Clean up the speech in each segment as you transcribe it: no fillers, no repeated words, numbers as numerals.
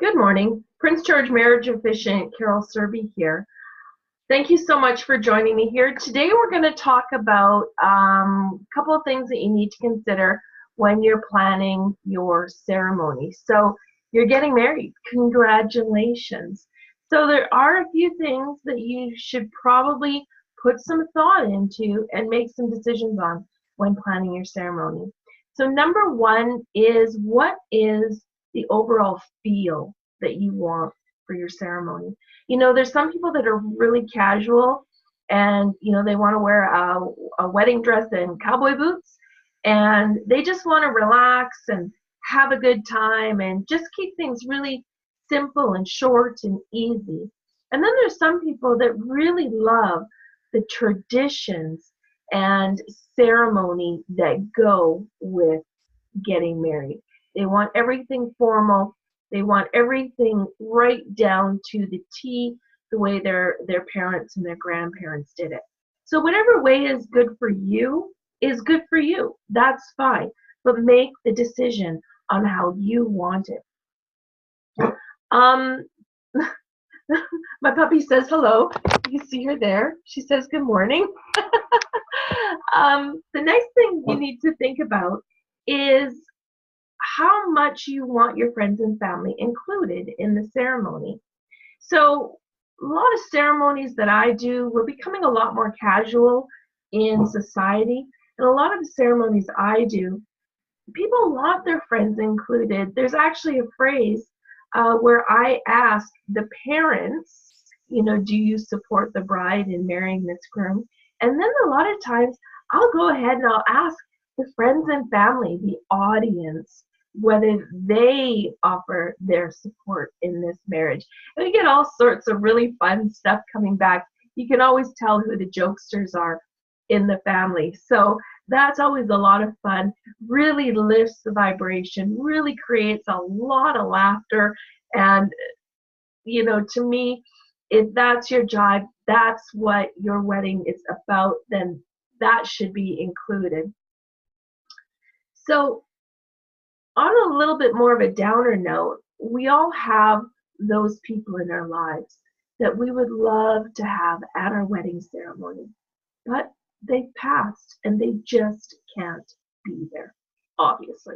Good morning. Prince George Marriage Officiant Carol Serby here. Thank you so much for joining me here. Today we're going to talk about a couple of things that you need to consider when you're planning your ceremony. So you're getting married. Congratulations. So there are a few things that you should probably put some thought into and make some decisions on when planning your ceremony. So number one is, what is the overall feel that you want for your ceremony? You know, there's some people that are really casual and, they want to wear a wedding dress and cowboy boots, and they just want to relax and have a good time and just keep things really simple and short and easy. And then there's some people that really love the traditions and ceremony that go with getting married. They want everything formal. They want everything right down to the T, the way their parents and their grandparents did it. So whatever way is good for you is good for you. That's fine. But make the decision on how you want it. My puppy says hello. You see her there. She says good morning. The next thing you need to think about is how much you want your friends and family included in the ceremony. So a lot of ceremonies that I do, we're becoming a lot more casual in society. And a lot of the ceremonies I do, people want their friends included. There's actually a phrase where I ask the parents, do you support the bride in marrying this groom? And then a lot of times I'll go ahead and I'll ask the friends and family, the audience, whether they offer their support in this marriage. And we get all sorts of really fun stuff coming back. You can always tell who the jokesters are in the family. So that's always a lot of fun, really lifts the vibration, really creates a lot of laughter. And, to me, if that's your jive, that's what your wedding is about, then that should be included. So on a little bit more of a downer note, we all have those people in our lives that we would love to have at our wedding ceremony, but they've passed and they just can't be there, obviously.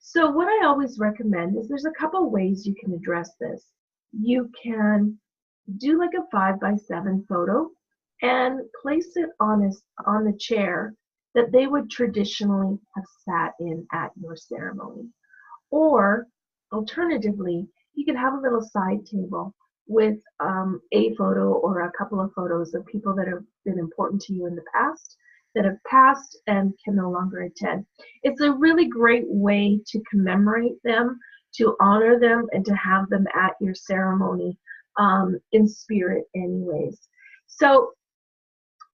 So what I always recommend is there's a couple ways you can address this. You can do like a 5x7 photo and place it on the chair that they would traditionally have sat in at your ceremony. Or alternatively, you could have a little side table with a photo or a couple of photos of people that have been important to you in the past, that have passed and can no longer attend. It's a really great way to commemorate them, to honor them, and to have them at your ceremony in spirit anyways. So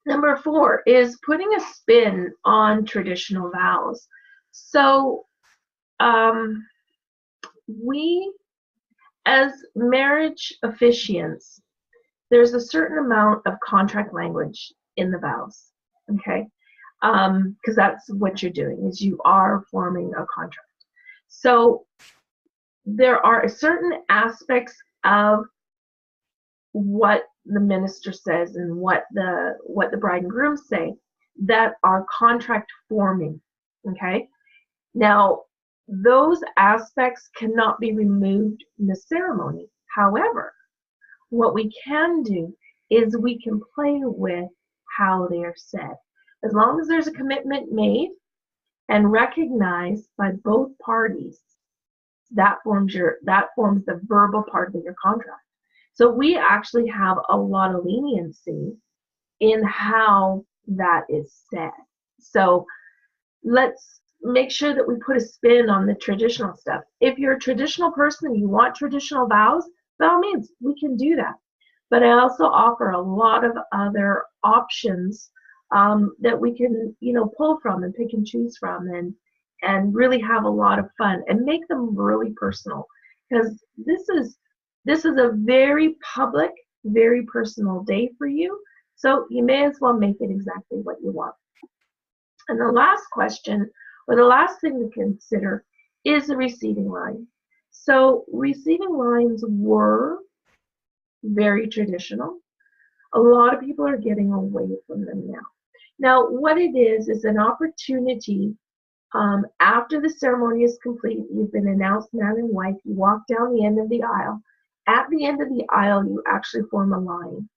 number 4 is putting a spin on traditional vows. So we, as marriage officiants, there's a certain amount of contract language in the vows, okay? Because that's what you're doing, is you are forming a contract. So there are certain aspects of what the minister says and what the bride and groom say that are contract forming, okay? Now, those aspects cannot be removed in the ceremony. However, what we can do is we can play with how they are said. As long as there's a commitment made and recognized by both parties, that forms the verbal part of your contract. So we actually have a lot of leniency in how that is said. So let's make sure that we put a spin on the traditional stuff. If you're a traditional person and you want traditional vows, by all means, we can do that. But I also offer a lot of other options that we can, pull from and pick and choose from and really have a lot of fun and make them really personal. Because this is a very public, very personal day for you. So you may as well make it exactly what you want. And the last question, or the last thing to consider, is the receiving line. So receiving lines were very traditional. A lot of people are getting away from them now. Now, what it is an opportunity. After the ceremony is complete, you've been announced man and wife, you walk down the end of the aisle. At the end of the aisle, you actually form a line.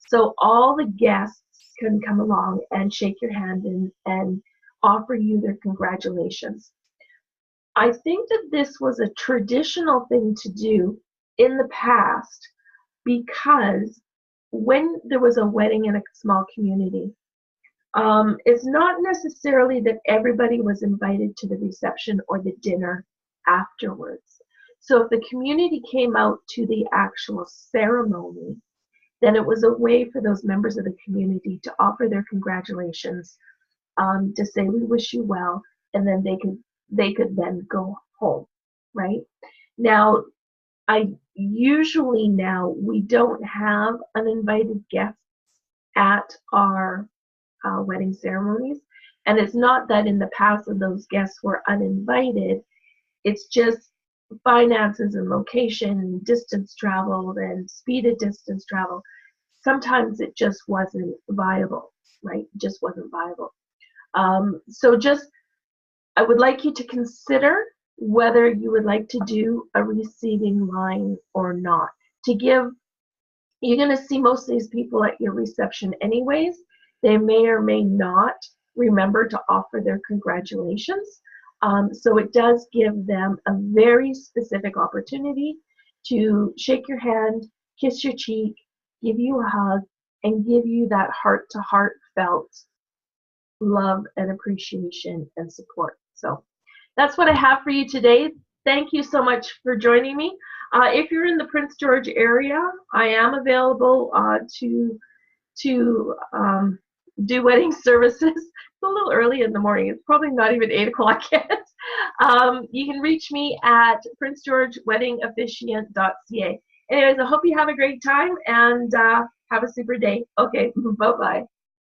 So all the guests can come along and shake your hand and offer you their congratulations. I think that this was a traditional thing to do in the past because when there was a wedding in a small community, it's not necessarily that everybody was invited to the reception or the dinner afterwards. So if the community came out to the actual ceremony, then it was a way for those members of the community to offer their congratulations, to say we wish you well, and then they could then go home, right? Now, I usually now we don't have uninvited guests at our wedding ceremonies. And it's not that in the past of those guests were uninvited, it's just finances and location and distance traveled and speed of distance travel. Sometimes it just wasn't viable, right? It just wasn't viable. So just, I would like you to consider whether you would like to do a receiving line or not. To give, you're going to see most of these people at your reception anyways. They may or may not remember to offer their congratulations. So it does give them a very specific opportunity to shake your hand, kiss your cheek, give you a hug, and give you that heart-to-heart felt love and appreciation and support. So that's what I have for you today. Thank you so much for joining me. If you're in the Prince George area, I am available to do wedding services. It's a little early in the morning. It's probably not even 8 o'clock yet. You can reach me at princegeorgeweddingofficiant.ca. Anyways, I hope you have a great time and have a super day. Okay, bye-bye.